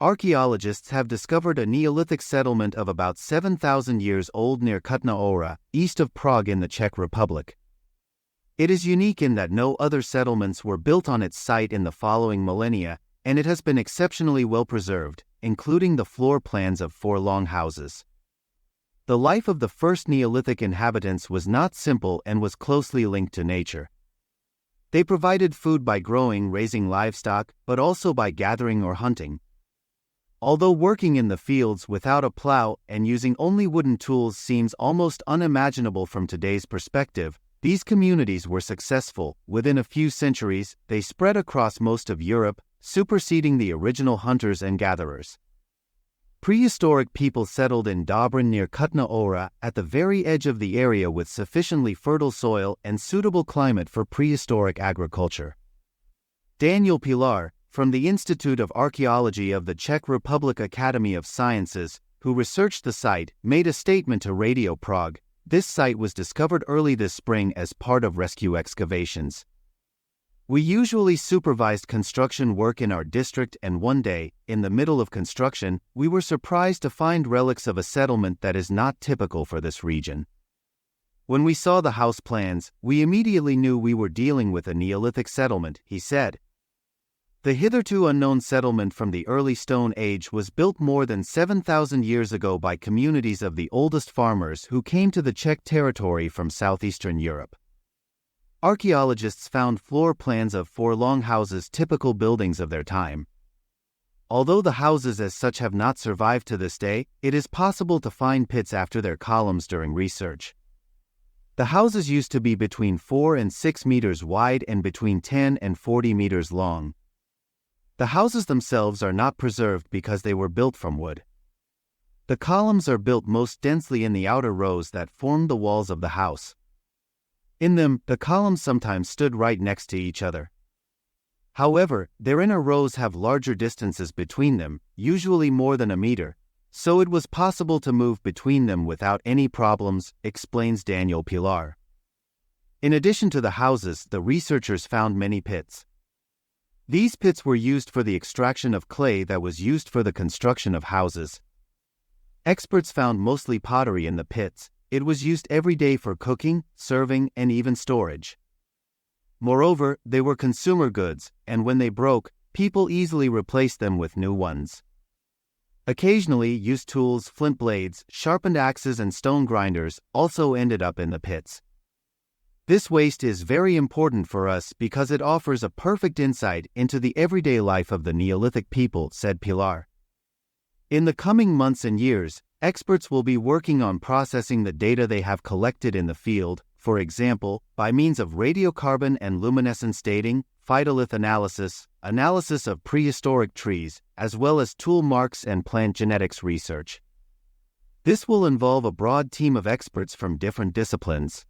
Archaeologists have discovered a Neolithic settlement of about 7,000 years old near Kutná Hora, east of Prague in the Czech Republic. It is unique in that no other settlements were built on its site in the following millennia, and it has been exceptionally well preserved, including the floor plans of 4 long houses. The life of the first Neolithic inhabitants was not simple and was closely linked to nature. They provided food by raising livestock, but also by gathering or hunting. Although working in the fields without a plow and using only wooden tools seems almost unimaginable from today's perspective, these communities were successful. Within a few centuries, they spread across most of Europe, superseding the original hunters and gatherers. Prehistoric people settled in Dobrin near Kutná Hora, at the very edge of the area with sufficiently fertile soil and suitable climate for prehistoric agriculture. Daniel Pilar, from the Institute of Archaeology of the Czech Republic Academy of Sciences, who researched the site, made a statement to Radio Prague. This site was discovered early this spring as part of rescue excavations. We usually supervised construction work in our district, and one day, in the middle of construction, we were surprised to find relics of a settlement that is not typical for this region. When we saw the house plans, we immediately knew we were dealing with a Neolithic settlement, he said. The hitherto unknown settlement from the early Stone Age was built more than 7,000 years ago by communities of the oldest farmers who came to the Czech territory from southeastern Europe. Archaeologists found floor plans of 4 long houses, typical buildings of their time. Although the houses as such have not survived to this day, it is possible to find pits after their columns during research. The houses used to be between 4 and 6 meters wide and between 10 and 40 meters long. The houses themselves are not preserved because they were built from wood. The columns are built most densely in the outer rows that form the walls of the house. In them, the columns sometimes stood right next to each other. However, their inner rows have larger distances between them, usually more than a meter, so it was possible to move between them without any problems, explains Daniel Pilar. In addition to the houses, the researchers found many pits. These pits were used for the extraction of clay that was used for the construction of houses. Experts found mostly pottery in the pits. It was used every day for cooking, serving, and even storage. Moreover, they were consumer goods, and when they broke, people easily replaced them with new ones. Occasionally, used tools, flint blades, sharpened axes, and stone grinders also ended up in the pits. This waste is very important for us because it offers a perfect insight into the everyday life of the Neolithic people, said Pilar. In the coming months and years, experts will be working on processing the data they have collected in the field, for example, by means of radiocarbon and luminescence dating, phytolith analysis, analysis of prehistoric trees, as well as tool marks and plant genetics research. This will involve a broad team of experts from different disciplines.